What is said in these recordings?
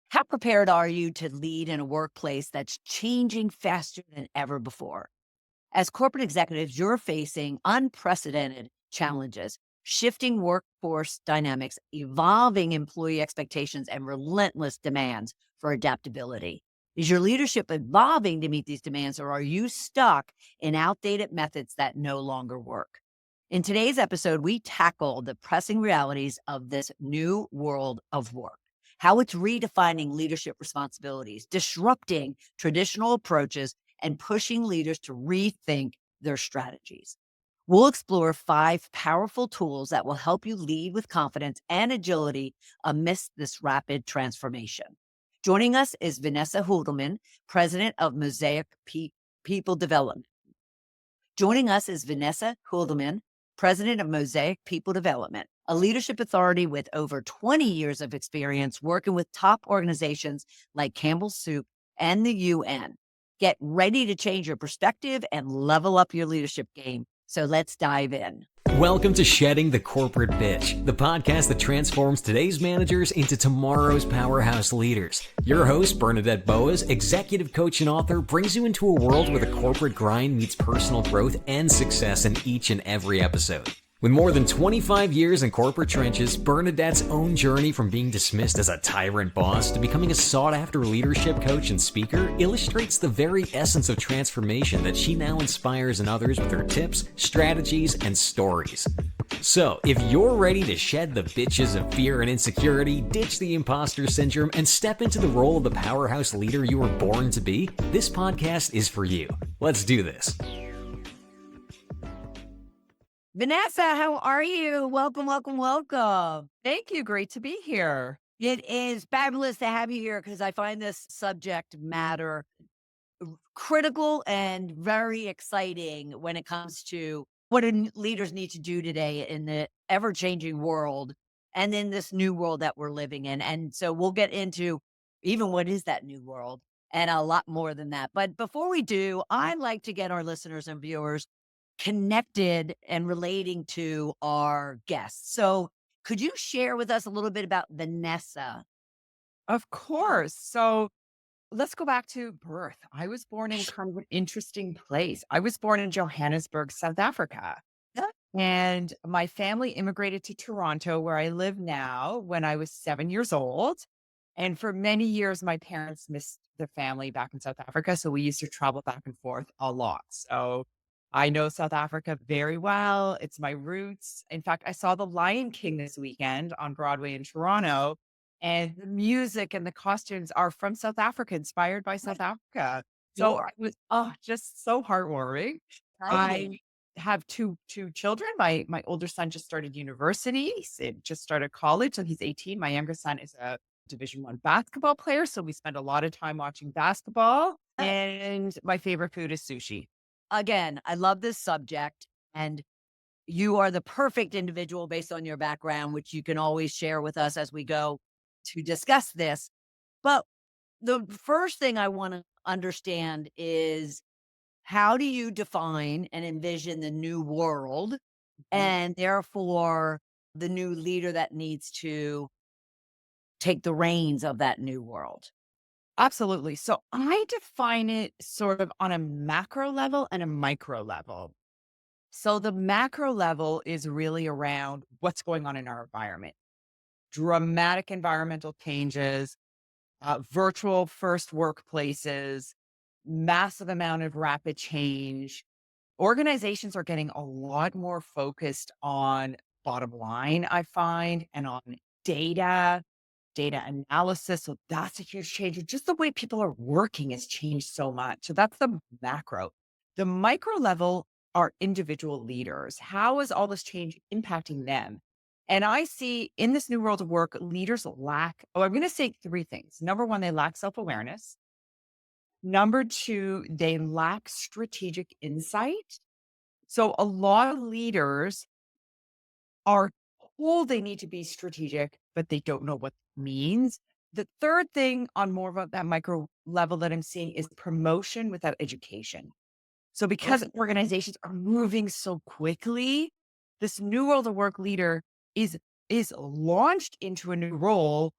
How prepared are you to lead in a workplace that's changing faster than ever before? As corporate executives, you're facing unprecedented challenges, shifting workforce dynamics, evolving employee expectations, and relentless demands for adaptability. Is your leadership evolving to meet these demands, or are you stuck in outdated methods that no longer work? In today's episode, we tackle the pressing realities of this new world of work, how it's redefining leadership responsibilities, disrupting traditional approaches, and pushing leaders to rethink their strategies. We'll explore 5 powerful tools that will help you lead with confidence and agility amidst this rapid transformation. Joining us is Vanessa Juldeman, president of People Development. Joining us is Vanessa Juldeman, president of Mosaic People Development, a leadership authority with over 20 years of experience working with top organizations like Campbell Soup and the UN. Get ready to change your perspective and level up your leadership game. So let's dive in. Welcome to Shedding the Corporate Bitch, the podcast that transforms today's managers into tomorrow's powerhouse leaders. Your host, Bernadette Boas, executive coach and author, brings you into a world where the corporate grind meets personal growth and success in each and every episode. With more than 25 years in corporate trenches, Bernadette's own journey from being dismissed as a tyrant boss to becoming a sought-after leadership coach and speaker illustrates the very essence of transformation that she now inspires in others with her tips, strategies, and stories. So, if you're ready to shed the bitches of fear and insecurity, ditch the imposter syndrome, and step into the role of the powerhouse leader you were born to be, this podcast is for you. Let's do this. Vanessa, how are you? Welcome, welcome, welcome. Thank you. Great to be here. It is fabulous to have you here because I find this subject matter critical and very exciting when it comes to what leaders need to do today in the ever-changing world and in this new world that we're living in. And so we'll get into even what is that new world and a lot more than that. But before we do, I like to get our listeners and viewers connected and relating to our guests. So could you share with us a little bit about Vanessa? Of course. So let's go back to birth. I was born in kind of an interesting place. I was born in Johannesburg, South Africa. Yeah. And my family immigrated to Toronto, where I live now, when I was 7 years old. And for many years, my parents missed their family back in South Africa. So we used to travel back and forth a lot. So I know South Africa very well. It's my roots. In fact, I saw The Lion King this weekend on Broadway in Toronto, and the music and the costumes are from South Africa, inspired by South Africa. So Sure. it was just so heartwarming. Exciting. I have two children. My older son just started university. Just started college, so he's 18. My younger son is a Division 1 basketball player, so we spend a lot of time watching basketball. And my favorite food is sushi. Again, I love this subject, and you are the perfect individual based on your background, which you can always share with us as we go to discuss this. But the first thing I want to understand is how do you define and envision the new world Mhm. and therefore the new leader that needs to take the reins of that new world? Absolutely. So I define it sort of on a macro level and a micro level. So the macro level is really around what's going on in our environment. Dramatic environmental changes, virtual first workplaces, massive amount of rapid change. Organizations are getting a lot more focused on bottom line, I find, and on data, data analysis. So that's a huge change. Just the way people are working has changed so much. So that's the macro. The micro level are individual leaders. How is all this change impacting them? And I see in this new world of work, leaders lack, I'm going to say 3 things. Number one, they lack self awareness. Number two, they lack strategic insight. So a lot of leaders are told they need to be strategic, but they don't know what it means. The third thing on more of that micro level that I'm seeing is promotion without education. So because organizations are moving so quickly, this new world of work leader is launched into a new role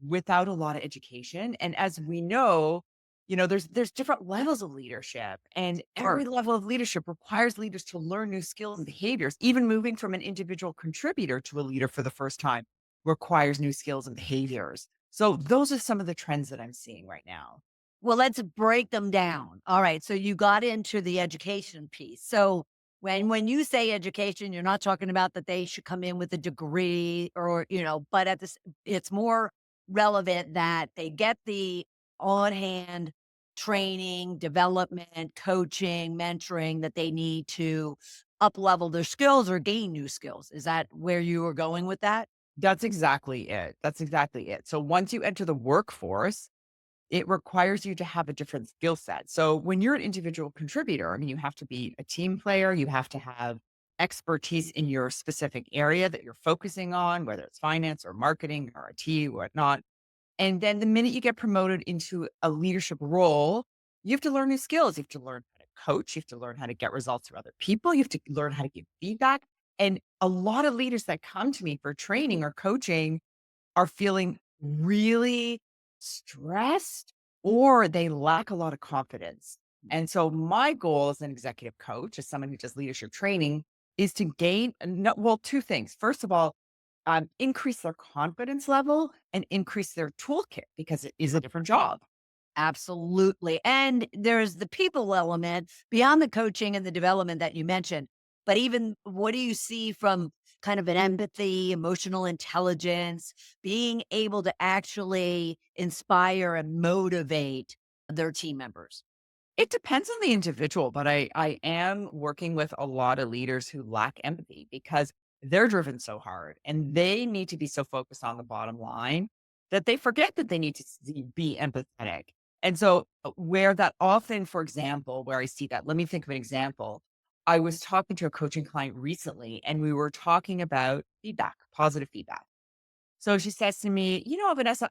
without a lot of education. And as we know, there's different levels of leadership, and every Sure. level of leadership requires leaders to learn new skills and behaviors. Even moving from an individual contributor to a leader for the first time requires new skills and behaviors. So those are some of the trends that I'm seeing right now. Well, let's break them down. All right. So you got into the education piece. So when you say education, you're not talking about that they should come in with a degree or, but it's more relevant that they get the on hand training, development, coaching, mentoring that they need to up level their skills or gain new skills. Is that where you were going with that? That's exactly it. That's exactly it. So once you enter the workforce, it requires you to have a different skill set. So when you're an individual contributor, I mean, you have to be a team player, you have to have expertise in your specific area that you're focusing on, whether it's finance or marketing or IT or whatnot. And then the minute you get promoted into a leadership role, you have to learn new skills. You have to learn how to coach, you have to learn how to get results from other people, you have to learn how to give feedback. And a lot of leaders that come to me for training or coaching are feeling really stressed or they lack a lot of confidence. And so my goal as an executive coach, as someone who does leadership training, is to gain no, well, two things. First of all, increase their confidence level and increase their toolkit because it is a different job. Absolutely. And there's the people element beyond the coaching and the development that you mentioned. But even what do you see from kind of an empathy, emotional intelligence, being able to actually inspire and motivate their team members? It depends on the individual, but I am working with a lot of leaders who lack empathy because they're driven so hard and they need to be so focused on the bottom line that they forget that they need to be empathetic. And so, where that often, for example, where I see that, let me think of an example. I was talking to a coaching client recently and we were talking about feedback, positive feedback. So she says to me, Vanessa,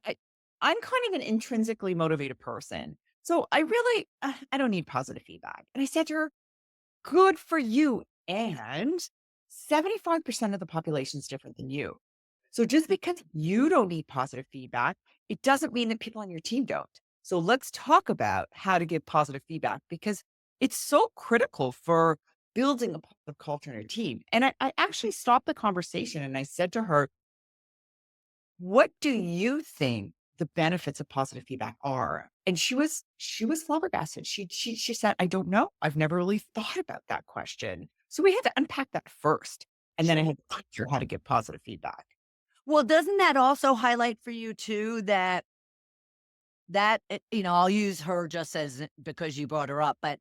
I'm kind of an intrinsically motivated person. So I really, I don't need positive feedback. And I said to her, good for you. And 75% of the population is different than you. So just because you don't need positive feedback, it doesn't mean that people on your team don't. So let's talk about how to give positive feedback because it's so critical for building a positive culture in your team. And I actually stopped the conversation and I said to her, what do you think the benefits of positive feedback are? And she was flabbergasted. She said, "I don't know. I've never really thought about that question." So we had to unpack that first, and then I had to teach her how to give positive feedback. Well, doesn't that also highlight for you too I'll use her just as because you brought her up, but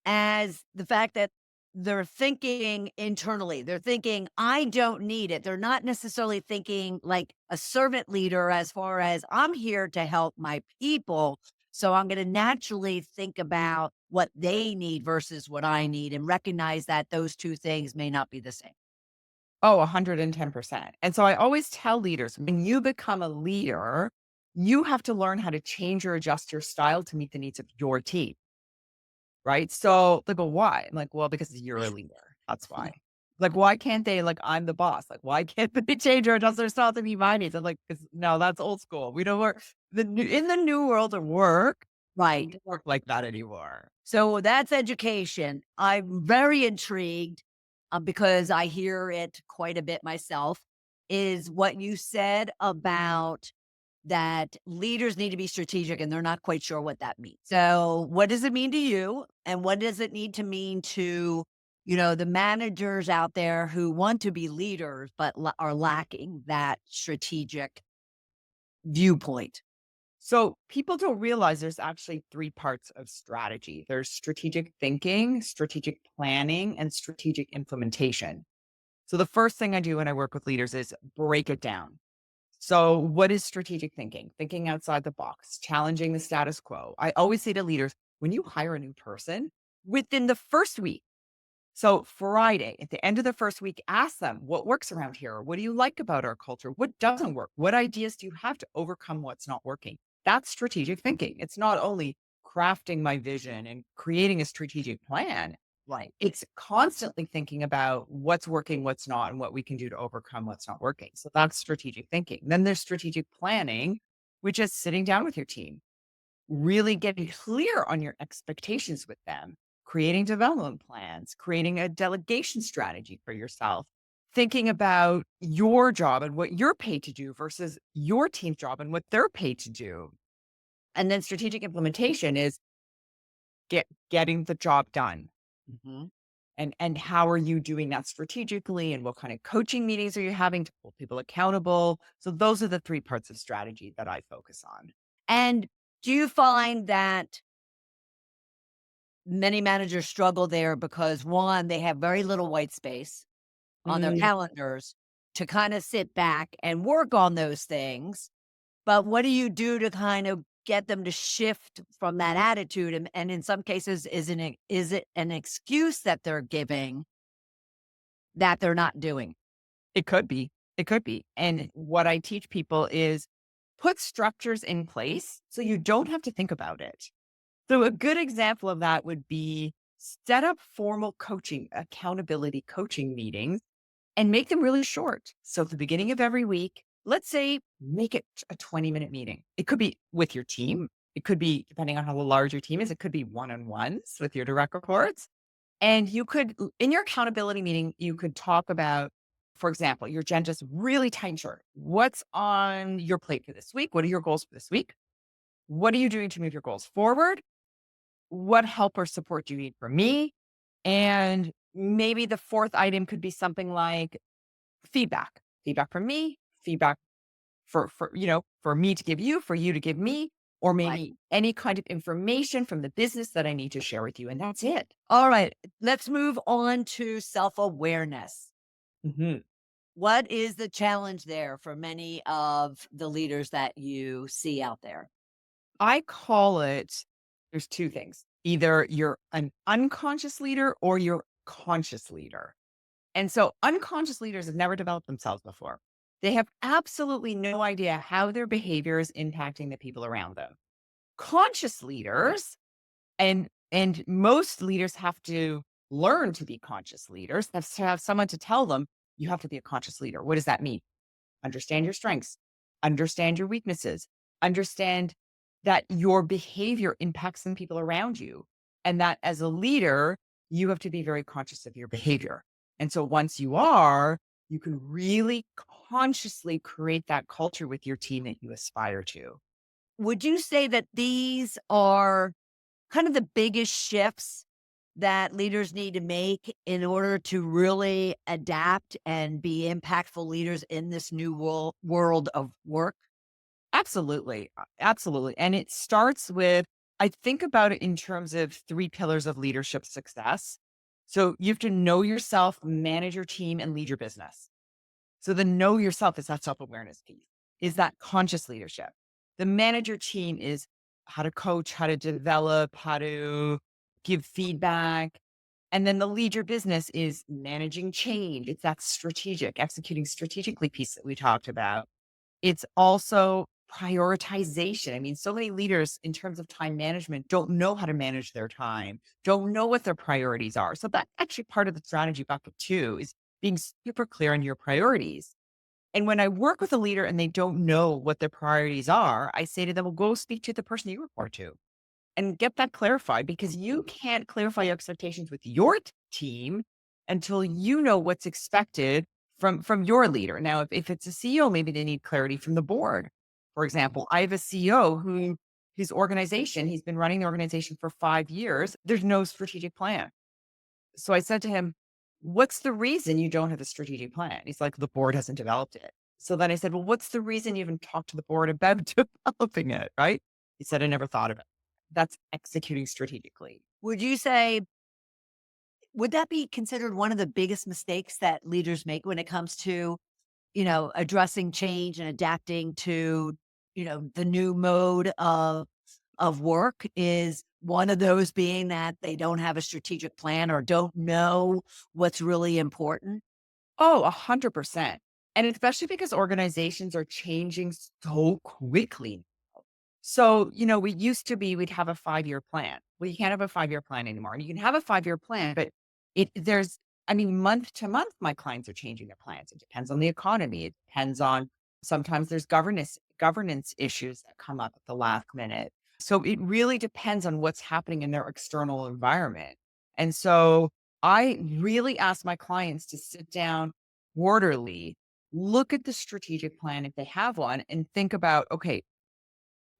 as the fact that they're thinking internally. They're thinking, "I don't need it." They're not necessarily thinking like a servant leader as far as, "I'm here to help my people, so I'm gonna naturally think about what they need versus what I need," and recognize that those 2 things may not be the same. Oh, 110%. And so I always tell leaders, when you become a leader, you have to learn how to change or adjust your style to meet the needs of your team. Right? So they go, "Why?" I'm like, "Well, because you're a leader. That's why." Like, "Why can't they like, I'm the boss. Like, why can't they change or adjust their style to meet my needs?" I'm like, "'Cause no, that's old school. We don't work in the new world of work, we Right. don't work like that anymore." So that's education. I'm very intrigued, because I hear it quite a bit myself, is what you said about that leaders need to be strategic and they're not quite sure what that means. So, what does it mean to you? And what does it need to mean to, the managers out there who want to be leaders but are lacking that strategic viewpoint? So people don't realize there's actually 3 parts of strategy. There's strategic thinking, strategic planning, and strategic implementation. So the first thing I do when I work with leaders is break it down. So, what is strategic thinking? Thinking outside the box, challenging the status quo. I always say to leaders, when you hire a new person, within the first week, so Friday, at the end of the first week, ask them what works around here. What do you like about our culture? What doesn't work? What ideas do you have to overcome what's not working? That's strategic thinking. It's not only crafting my vision and creating a strategic plan, Right. it's constantly thinking about what's working, what's not, and what we can do to overcome what's not working. So that's strategic thinking. Then there's strategic planning, which is sitting down with your team, really getting clear on your expectations with them, creating development plans, creating a delegation strategy for yourself, thinking about your job and what you're paid to do versus your team's job and what they're paid to do. And then strategic implementation is getting the job done. Mhm. And how are you doing that strategically, and what kind of coaching meetings are you having to hold people accountable? So those are the three parts of strategy that I focus on. And do you find that many managers struggle there because, one, they have very little white space on their Mm, calendars to kind of sit back and work on those things? But what do you do to kind of get them to shift from that attitude? And in some cases, is it an excuse that they're giving that they're not doing? it could be. It could be. And what I teach people is put structures in place so you don't have to think about it. So a good example of that would be set up formal coaching, accountability coaching meetings and make them really short. So at the beginning of every week, let's say make it a 20-minute meeting. It could be with your team. It could be, depending on how large your team is, it could be one-on-ones with your direct reports. And you could, in your accountability meeting, you could talk about, for example, your agenda's really tight and short. What's on your plate for this week? What are your goals for this week? What are you doing to move your goals forward? What help or support do you need from me? And maybe the fourth item could be something like feedback from me, feedback for me to give you, for you to give me, or Right. maybe any kind of information from the business that I need to share with you. And that's it. All right. Let's move on to self awareness. Mhm. What is the challenge there for many of the leaders that you see out there? I call it, there's two things. Either you're an unconscious leader or you're a conscious leader. And so unconscious leaders have never developed themselves before. They have absolutely no idea how their behavior is impacting the people around them. Conscious leaders, and most leaders have to learn to be conscious leaders, have to have someone to tell them, you have to be a conscious leader. What does that mean? Understand your strengths, understand your weaknesses, understand that your behavior impacts the people around you. And that as a leader, you have to be very conscious of your behavior. And so once you are, you can really consciously create that culture with your team that you aspire to. Would you say that these are kind of the biggest shifts that leaders need to make in order to really adapt and be impactful leaders in this new world of work? Absolutely. Absolutely. And it starts with, I think about it in terms of three pillars of leadership success. So you have to know yourself, manage your team, and lead your business. So the know yourself is that self-awareness piece, is that conscious leadership. The manager team is how to coach, how to develop, how to give feedback. And then the lead your business is managing change. It's that strategic, executing strategically piece that we talked about. It's also prioritization. I mean, so many leaders in terms of time management don't know how to manage their time, don't know what their priorities are. So that's actually part of the strategy bucket too, is being super clear on your priorities. And when I work with a leader and they don't know what their priorities are, I say to them, well, go speak to the person you report to and get that clarified, because you can't clarify your expectations with your team until you know what's expected from your leader. Now, if it's a CEO, maybe they need clarity from the board. For example, I have a CEO who his organization, he's been running the organization for 5 years. There's no strategic plan. So I said to him, what's the reason you don't have a strategic plan? He's like, the board hasn't developed it. So then I said, well, what's the reason you haven't talked to the board about developing it? Right. He said, I never thought of it. That's executing strategically. Would you say, would that be considered one of the biggest mistakes that leaders make when it comes to, addressing change and adapting to, the new mode of work, is one of those being that they don't have a strategic plan or don't know what's really important? Oh, 100%. And especially because organizations are changing so quickly. So, we used to be, we'd have a 5-year plan. Well, you can't have a 5-year plan anymore. And you can have a 5-year plan, but month to month, my clients are changing their plans. It depends on the economy. It depends on, sometimes there's governance issues that come up at the last minute. So it really depends on what's happening in their external environment. And so I really ask my clients to sit down quarterly, look at the strategic plan if they have one, and think about, okay,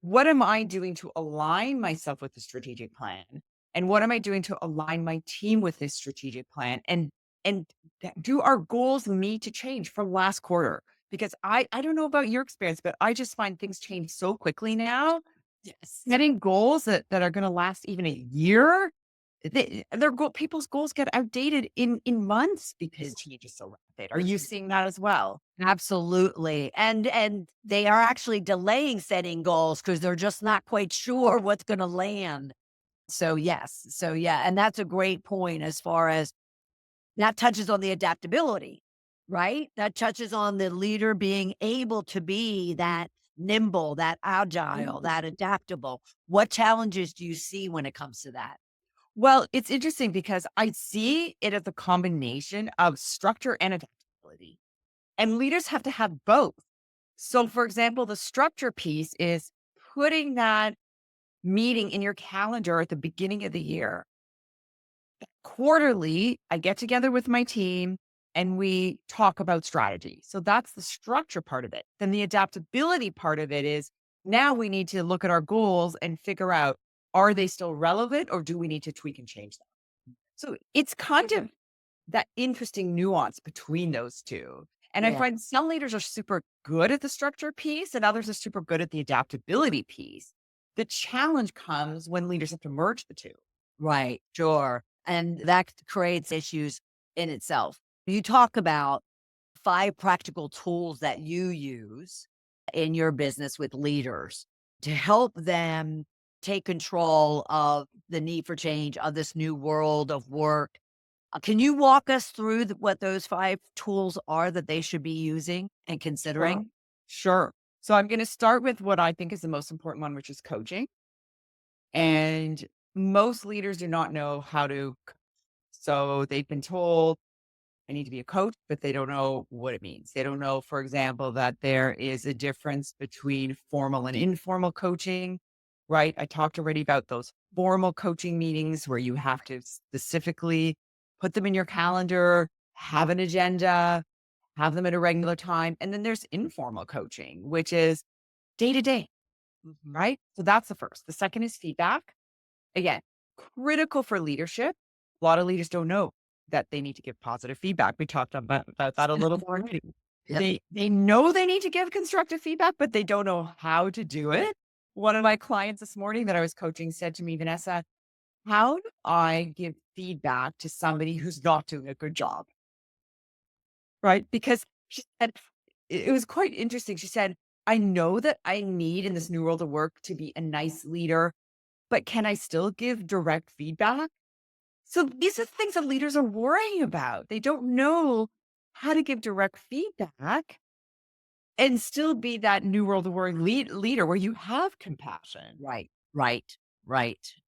what am I doing to align myself with the strategic plan? And what am I doing to align my team with this strategic plan? And do our goals need to change from last quarter? Because I don't know about your experience, but I just find things change so quickly now. Yes. Setting goals that are going to last even a year, people's goals get outdated in months because change is so rapid. Are you seeing that as well? Absolutely. And they are actually delaying setting goals because they're just not quite sure what's gonna land. So, yes. So, yeah, and that's a great point as far as that touches on the adaptability, right? That touches on the leader being able to be that nimble, that agile, that adaptable. What challenges do you see when it comes to that? Well, it's interesting because I see it as a combination of structure and adaptability. And leaders have to have both. So, for example, the structure piece is putting that meeting in your calendar at the beginning of the year. Quarterly, I get together with my team and we talk about strategy. So that's the structure part of it. Then the adaptability part of it is now we need to look at our goals and figure out, are they still relevant or do we need to tweak and change them? So it's kind of that interesting nuance between those two. And I Yeah. find some leaders are super good at the structure piece and others are super good at the adaptability piece. The challenge comes when leaders have to merge the two. Right, sure. And that creates issues in itself. You talk about 5 practical tools that you use in your business with leaders to help them take control of the need for change of this new world of work. Can you walk us through what those 5 tools are that they should be using and Sure. considering? Sure. So I'm going to start with what I think is the most important one, which is coaching. And most leaders do not know how to. So they've been told I need to be a coach, but they don't know what it means. They don't know, for example, that there is a difference between formal and informal coaching, right? I talked already about those formal coaching meetings where you have to specifically put them in your calendar, have an agenda, have them at a regular time. And then there's informal coaching, which is day to day, Mhm. right? So that's the first. The second is feedback. Again, critical for leadership. A lot of leaders don't know that they need to give positive feedback. We talked about that a little more already. Yep. They know they need to give constructive feedback, but they don't know how to do it. One of my clients this morning that I was coaching said to me, Vanessa, how do I give feedback to somebody who's not doing a good job? Right? Because she said, it was quite interesting. She said, I know that I need in this new world of work to be a nice leader, but can I still give direct feedback? So these are things that leaders are worrying about. They don't know how to give direct feedback and still be that new world of work leader where you have compassion. Right, right,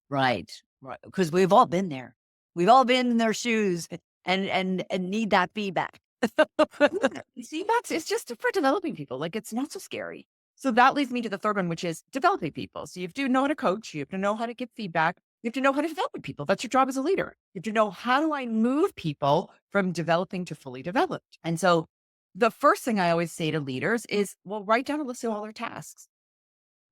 right. Because we've all been there. We've all been in their shoes and need that feedback. Yeah, see, it's just for developing people. Like it's not so scary. So that leads me to the third one, which is developing people. So you have to know how to coach, you have to know how to give feedback, you have to know how to develop people. That's your job as a leader. You have to know how do I move people from developing to fully developed. And so the first thing I always say to leaders is, well, write down a list of all their tasks.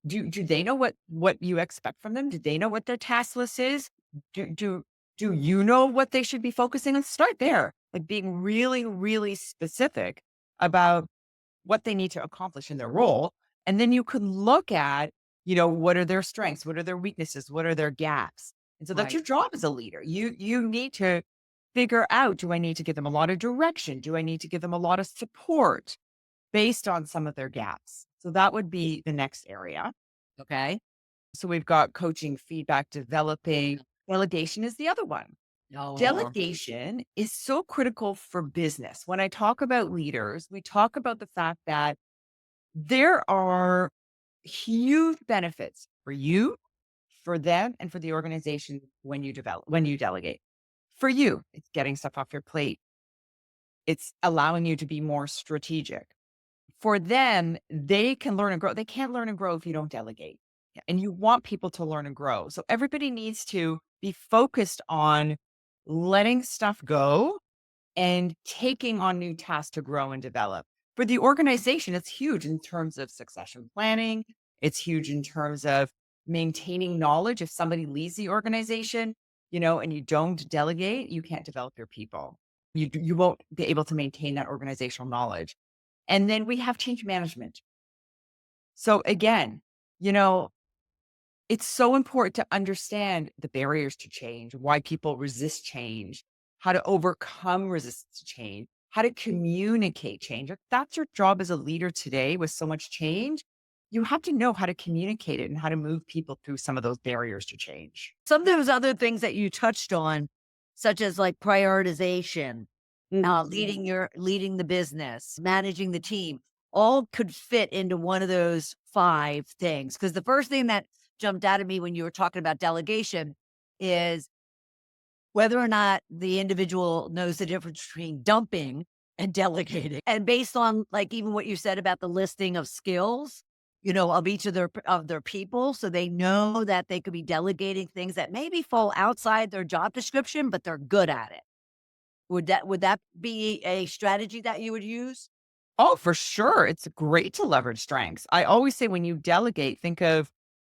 Do they know what you expect from them? Do they know what their task list is? Do do do you know what they should be focusing on? Start there, like being really, really specific about what they need to accomplish in their role. And then you can look at, what are their strengths? What are their weaknesses? What are their gaps? And so that's Right, your job as a leader. You need to figure out, do I need to give them a lot of direction? Do I need to give them a lot of support based on some of their gaps? So that would be the next area. okay. So we've got coaching, feedback, developing. Delegation is the other one. No. Delegation is so critical for business. When I talk about leaders, we talk about the fact that there are huge benefits for you, for them, and for the organization when you delegate. For you, it's getting stuff off your plate. It's allowing you to be more strategic. for them, they can learn and grow. They can't learn and grow if you don't delegate. And you want people to learn and grow. So everybody needs to be focused on letting stuff go and taking on new tasks to grow and develop. For the organization, it's huge in terms of succession planning. It's huge in terms of maintaining knowledge. If somebody leaves the organization, and you don't delegate, you can't develop your people. You won't be able to maintain that organizational knowledge. And then we have change management. So again, you know, it's so important to understand the barriers to change, why people resist change, how to overcome resistance to change, how to communicate change. If that's your job as a leader today with so much change, you have to know how to communicate it and how to move people through some of those barriers to change. Some of those other things that you touched on, such as like prioritization, leading the business, managing the team, all could fit into one of those 5 things. Because the first thing that jumped out at me when you were talking about delegation is whether or not the individual knows the difference between dumping and delegating. And based on like even what you said about the listing of skills, of each of their people, so they know that they could be delegating things that maybe fall outside their job description, but they're good at it. Would that be a strategy that you would use? Oh, for sure. It's great to leverage strengths. I always say when you delegate, think of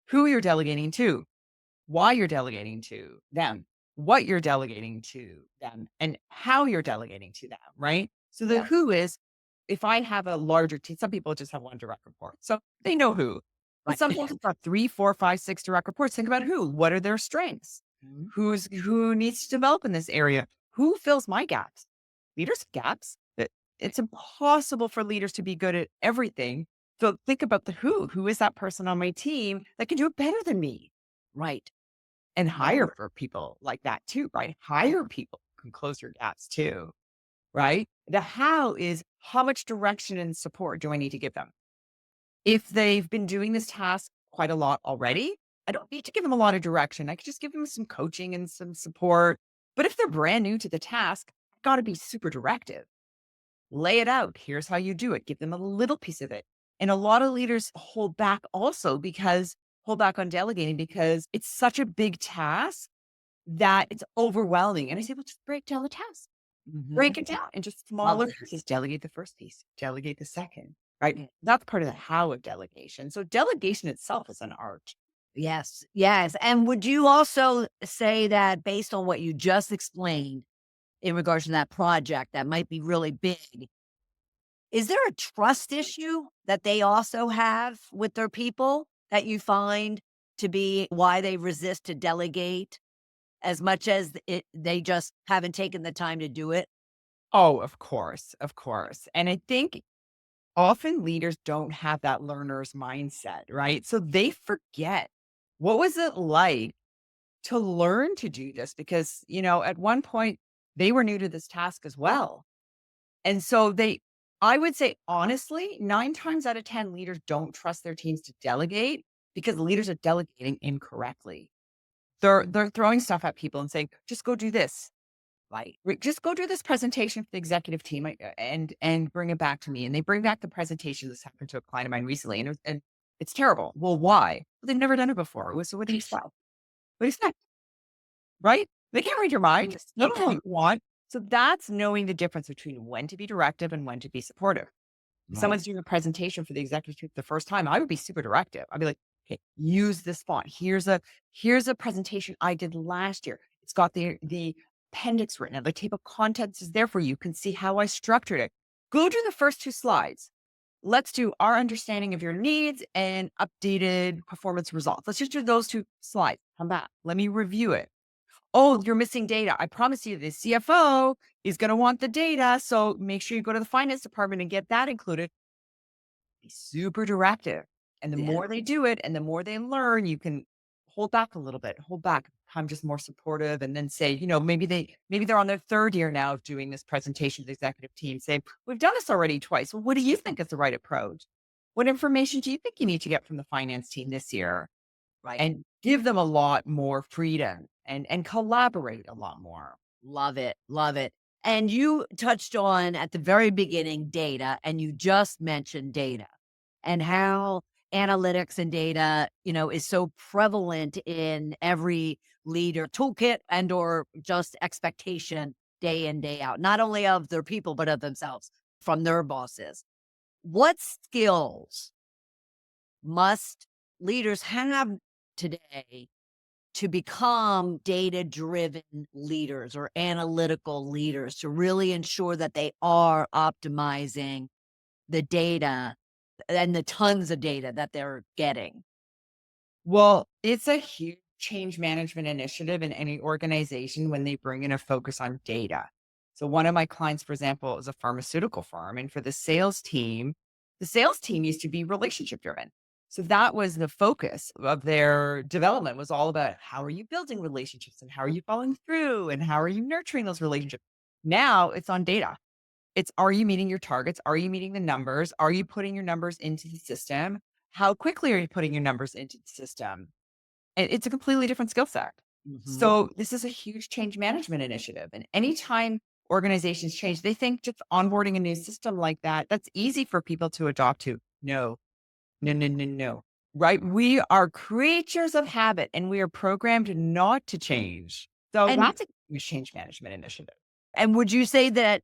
who you're delegating to, why you're delegating to them, what you're delegating to them, and how you're delegating to them, right? So the Yeah. who is, if I have a larger team, some people just have one direct report. So they know who. But Right. sometimes it's got 3, 4, 5, 6 direct reports. Think about who. What are their strengths? Mhm. Who needs to develop in this area? Who fills my gaps? Leaders have gaps. It's impossible for leaders to be good at everything. So think about the who. Who is that person on my team that can do it better than me? Right. And Right. hire for people like that too, right? Hire people who can close your gaps too, right? The how is how much direction and support do I need to give them? If they've been doing this task quite a lot already, I don't need to give them a lot of direction. I could just give them some coaching and some support. But if they're brand new to the task, I've got to be super directive. Lay it out. Here's how you do it. Give them a little piece of it. And a lot of leaders hold back on delegating because it's such a big task that it's overwhelming. And I say, well, just break down the task, Mhm. break it down into Love smaller it. pieces. Delegate the first piece, delegate the second, right? Yeah. That's part of the how of delegation. So delegation itself is an art. Yes, yes. And would you also say that based on what you just explained in regards to that project that might be really big, is there a trust issue that they also have with their people that you find to be why they resist to delegate as much as they just haven't taken the time to do it? Oh, of course, of course. And I think often leaders don't have that learner's mindset, right? So they forget what was it like to learn to do this because, at one point they were new to this task as well. And so I would say honestly, 9 times out of 10 leaders don't trust their teams to delegate because leaders are delegating incorrectly. They're throwing stuff at people and saying, "Just go do this." Right. Just go do this presentation for the executive team and bring it back to me. And they bring back the presentation. This happened to a client of mine recently, and it's terrible. Well, why? Well, they've never done it before. So what do you expect? What do you expect? Right? They can't read your mind. Just know what you want. So that's knowing the difference between when to be directive and when to be supportive. If Right. someone's doing a presentation for the executive team the first time, I would be super directive. I'd be like, okay, use this font. Here's a presentation I did last year. It's got the appendix written and the table of contents is there for you. You can see how I structured it. Go do the first 2 slides. Let's do our understanding of your needs and updated performance results. Let's just do those 2 slides. Come back. Let me review it. Oh, you're missing data. I promise you the CFO is going to want the data. So make sure you go to the finance department and get that included. Be super directive. And the Yeah. more they do it and the more they learn, you can hold back a little bit, hold back. I'm just more supportive and then say, maybe they're on their 3rd year now of doing this presentation to the executive team. Say, we've done this already twice. Well, what do you think is the right approach? What information do you think you need to get from the finance team this year? Right. And give them a lot more freedom and collaborate a lot more. Love it. Love it. And you touched on at the very beginning data, and you just mentioned data and how analytics and data, is so prevalent in every leader toolkit and or just expectation day in, day out, not only of their people, but of themselves from their bosses. What skills must leaders have today to become data driven leaders or analytical leaders to really ensure that they are optimizing the data and the tons of data that they're getting? Well, it's a huge change management initiative in any organization when they bring in a focus on data. So, one of my clients, for example, is a pharmaceutical firm. And for the sales team used to be relationship driven. So, that was the focus of their development, was all about how are you building relationships and how are you following through and how are you nurturing those relationships? Now it's on data. It's, are you meeting your targets? Are you meeting the numbers? Are you putting your numbers into the system? How quickly are you putting your numbers into the system? And it's a completely different skill set. Mhm. So this is a huge change management initiative. And anytime organizations change, they think just onboarding a new system like that, that's easy for people to adopt to. No, no, no, no, no. Right? We are creatures of habit and we are programmed not to change. So And that's a huge change management initiative. would you say that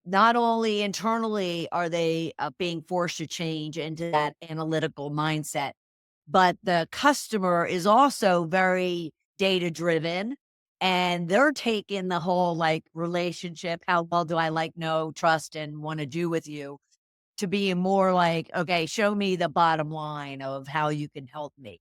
not only internally are they being forced to change into that analytical mindset, but the customer is also very data driven and they're taking the whole like relationship, how well do I like, know, trust, and want to do with you, to be more like, okay, show me the bottom line of how you can help me.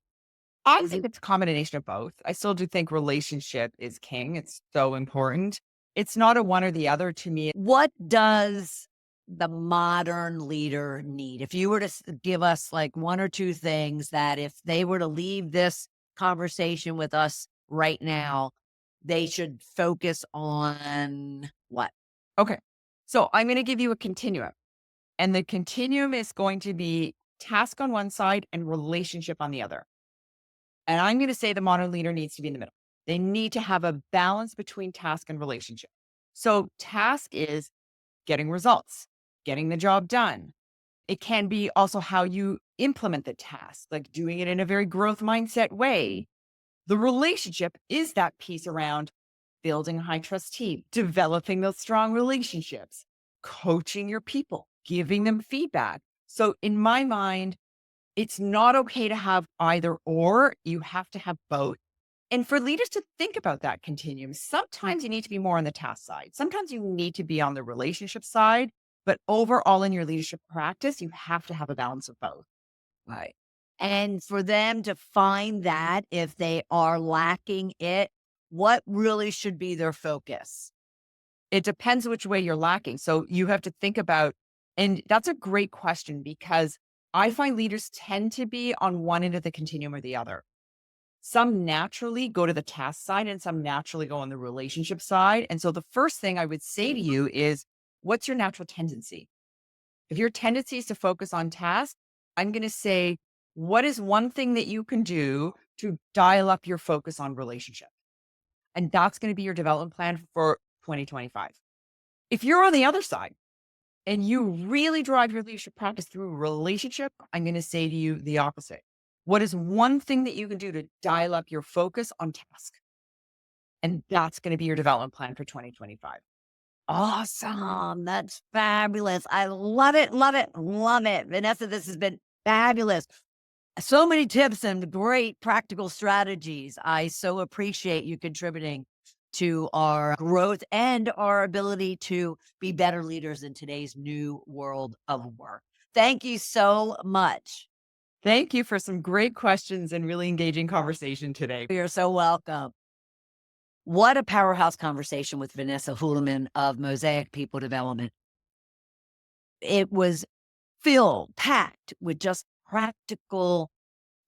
I Is think it it's a combination of both. I still do think relationship is king. It's so important. It's not a one or the other to me. what does the modern leader need? If you were to give us like one or two things that if they were to leave this conversation with us right now, they should focus on what? Okay. So I'm going to give you a continuum, and the continuum is going to be task on one side and relationship on the other. And I'm going to say the modern leader needs to be in the middle. They need to have a balance between task and relationship. So task is getting results, getting the job done. It can be also how you implement the task, like doing it in a very growth mindset way. The relationship is that piece around building a high trust team, developing those strong relationships, coaching your people, giving them feedback. So, in my mind, it's not okay to have either or. You have to have both. And for leaders to think about that continuum, sometimes you need to be more on the task side. Sometimes you need to be on the relationship side. But overall, in your leadership practice, you have to have a balance of both. Right. And for them to find that if they are lacking it, what really should be their focus? It depends which way you're lacking. So you have to think about, and that's a great question because I find leaders tend to be on one end of the continuum or the other. Some naturally go to the task side and some naturally go on the relationship side. And so the first thing I would say to you is, what's your natural tendency? If your tendency is to focus on task, I'm going to say, what is one thing that you can do to dial up your focus on relationship? And that's going to be your development plan for 2025. If you're on the other side and you really drive your leadership practice through relationship, I'm going to say to you the opposite. What is one thing that you can do to dial up your focus on task? And that's going to be your development plan for 2025. Awesome. That's fabulous. I love it, love it, love it. Vanessa, this has been fabulous. So many tips and great practical strategies. I so appreciate you contributing to our growth and our ability to be better leaders in today's new world of work. Thank you so much. Thank you for some great questions and really engaging conversation today. You're so welcome. What a powerhouse conversation with Vanessa Juldeman of Mosaic People Development. It was filled, packed with just practical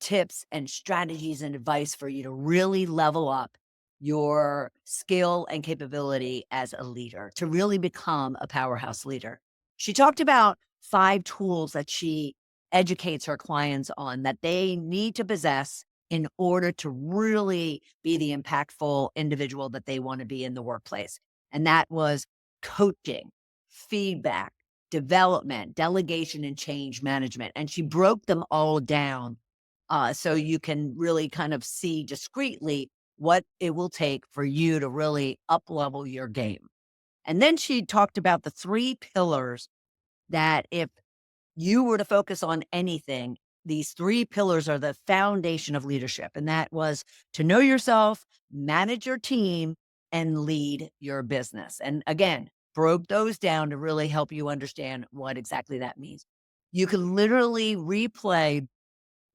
tips and strategies and advice for you to really level up your skill and capability as a leader, to really become a powerhouse leader. She talked about 5 tools that she educates her clients on that they need to possess in order to really be the impactful individual that they want to be in the workplace. And that was coaching, feedback, development, delegation, and change management. And she broke them all down so you can really kind of see discreetly what it will take for you to really up level your game. And then she talked about the 3 pillars that if you were to focus on anything, these 3 pillars are the foundation of leadership. And that was to know yourself, manage your team, and lead your business. And again, broke those down to really help you understand what exactly that means. You can literally replay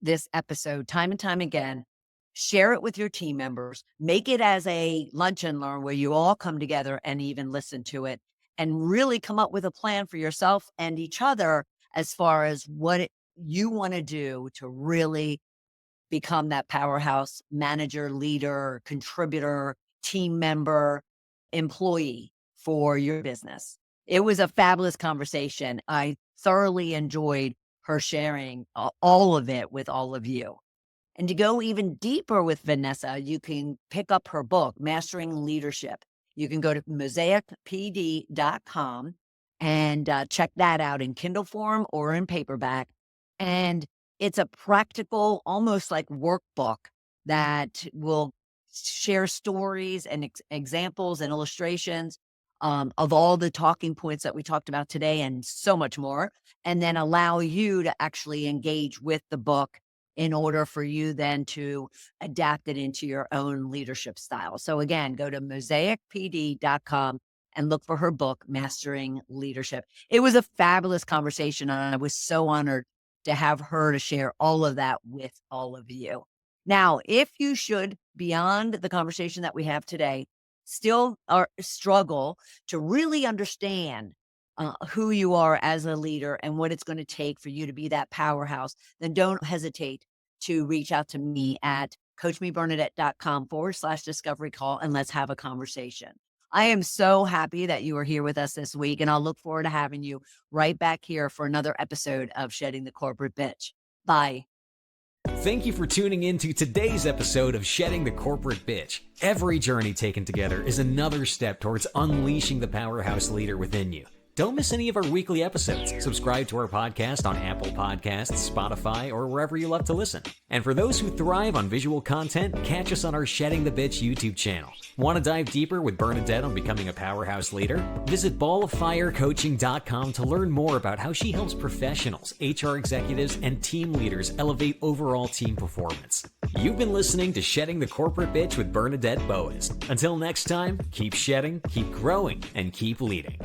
this episode time and time again, share it with your team members, make it as a lunch and learn where you all come together and even listen to it, and really come up with a plan for yourself and each other as far as you want to do to really become that powerhouse manager, leader, contributor, team member, employee for your business. It was a fabulous conversation. I thoroughly enjoyed her sharing all of it with all of you. And to go even deeper with Vanessa, you can pick up her book, Mastering Leadership. You can go to mosaicpd.com and check that out in Kindle form or in paperback. And it's a practical, almost like workbook that will share stories and examples and illustrations of all the talking points that we talked about today and so much more, and then allow you to actually engage with the book in order for you then to adapt it into your own leadership style. So again, go to mosaicpd.com and look for her book, Mastering Leadership. It was a fabulous conversation, and I was so honored to have her to share all of that with all of you. Now, if you should, beyond the conversation that we have today, still struggle to really understand who you are as a leader and what it's going to take for you to be that powerhouse, then don't hesitate to reach out to me at coachmebernadette.com/discovery call and let's have a conversation. I am so happy that you are here with us this week, and I'll look forward to having you right back here for another episode of Shedding the Corporate Bitch. Bye. Thank you for tuning in to today's episode of Shedding the Corporate Bitch. Every journey taken together is another step towards unleashing the powerhouse leader within you. Don't miss any of our weekly episodes. Subscribe to our podcast on Apple Podcasts, Spotify, or wherever you love to listen. And for those who thrive on visual content, catch us on our Shedding the Bitch YouTube channel. Want to dive deeper with Bernadette on becoming a powerhouse leader? Visit balloffirecoaching.com to learn more about how she helps professionals, HR executives, and team leaders elevate overall team performance. You've been listening to Shedding the Corporate Bitch with Bernadette Boas. Until next time, keep shedding, keep growing, and keep leading.